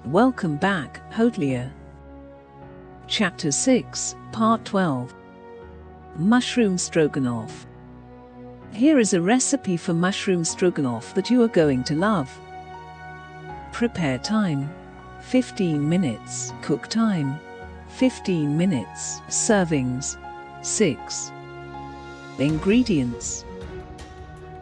Welcome back, Hotelier. Chapter 6, Part 12. Mushroom Stroganoff. Here is a recipe for mushroom stroganoff that you are going to love. Prepare time: 15 minutes. Cook time: 15 minutes. Servings: 6. Ingredients: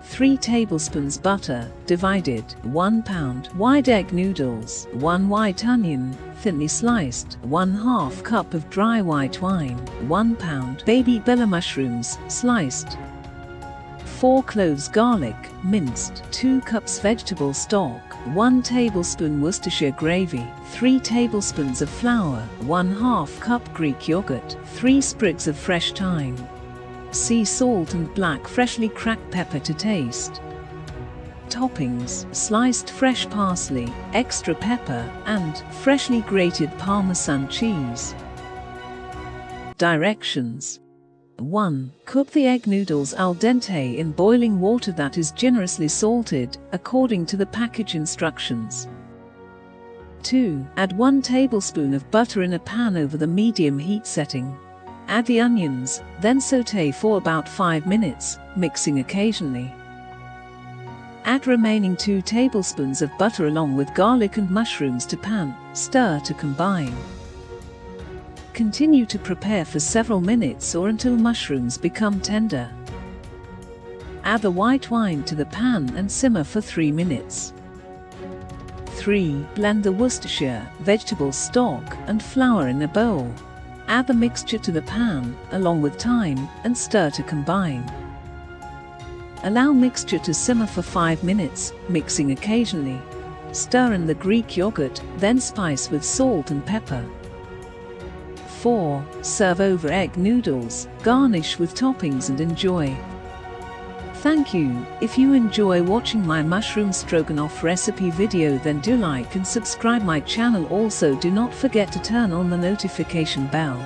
3 tablespoons butter, divided, 1 pound wide egg noodles, 1 white onion, thinly sliced, 1/2 cup of dry white wine, 1 pound baby bella mushrooms, sliced, 4 cloves garlic, minced, 2 cups vegetable stock, 1 tablespoon Worcestershire gravy, 3 tablespoons of flour, 1/2 cup Greek yogurt, 3 sprigs of fresh thyme, sea salt and black freshly cracked pepper to taste. Toppings: sliced fresh parsley, extra pepper, and freshly grated Parmesan cheese. Directions: 1. Cook the egg noodles al dente in boiling water that is generously salted, according to the package instructions. 2. Add 1 tablespoon of butter in a pan over the medium heat setting. Add the onions, then sauté for about 5 minutes, mixing occasionally. Add remaining 2 tablespoons of butter along with garlic and mushrooms to pan, stir to combine. Continue to prepare for several minutes or until mushrooms become tender. Add the white wine to the pan and simmer for 3 minutes. 3. Blend the Worcestershire, vegetable stock, and flour in a bowl. Add the mixture to the pan, along with thyme, and stir to combine. Allow mixture to simmer for 5 minutes, mixing occasionally. Stir in the Greek yogurt, then spice with salt and pepper. 4. Serve over egg noodles, garnish with toppings and enjoy. Thank you. If you enjoy watching my mushroom stroganoff recipe video, then do like and subscribe my channel. Also do not forget to turn on the notification bell.